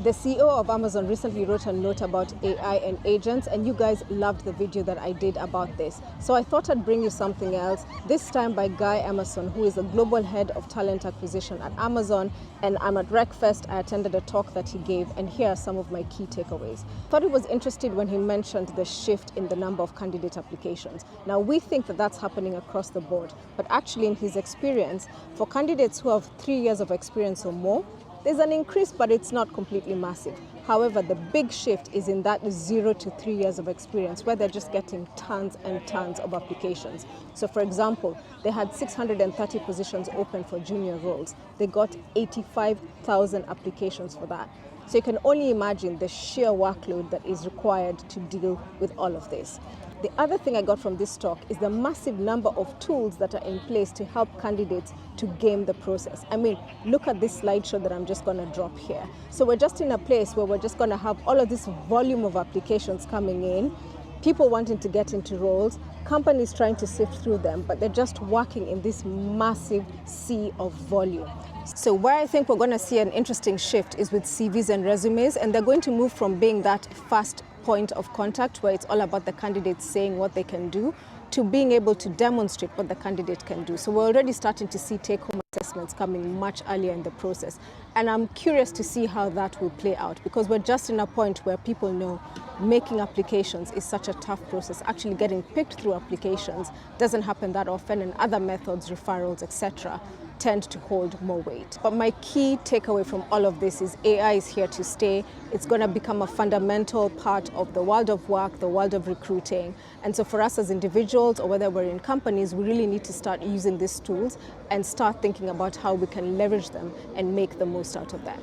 The CEO of Amazon recently wrote a note about AI and agents, and you guys loved the video that I did about this. So I thought I'd bring you something else, this time by Guy Emmerson, who is the global head of talent acquisition at Amazon. And I'm at RecFest. I attended a talk that he gave, and here are some of my key takeaways. I thought it was interesting when he mentioned the shift in the number of candidate applications. Now, we think that that's happening across the board, but actually in his experience, for candidates who have 3 years of experience or more, there's an increase, but it's not completely massive. However, the big shift is in that 0 to 3 years of experience, where they're just getting tons and tons of applications. So for example, they had 630 positions open for junior roles. They got 85,000 applications for that. So you can only imagine the sheer workload that is required to deal with all of this. The other thing I got from this talk is the massive number of tools that are in place to help candidates to game the process. I mean, look at this slideshow that I'm just going to drop here. So we're just in a place where we're just going to have all of this volume of applications coming in, people wanting to get into roles, companies trying to sift through them, but they're just working in this massive sea of volume. So where I think we're going to see an interesting shift is with CVs and resumes, and they're going to move from being that fast point of contact where it's all about the candidate saying what they can do to being able to demonstrate what the candidate can do. So we're already starting to see take-home assessments coming much earlier in the process. And I'm curious to see how that will play out, because we're just in a point where people know making applications is such a tough process. Actually getting picked through applications doesn't happen that often, and other methods, referrals, etc., tend to hold more weight. But my key takeaway from all of this is AI is here to stay. It's going to become a fundamental part of the world of work, the world of recruiting. And so for us as individuals, or whether we're in companies, we really need to start using these tools and start thinking about how we can leverage them and make the most out of them.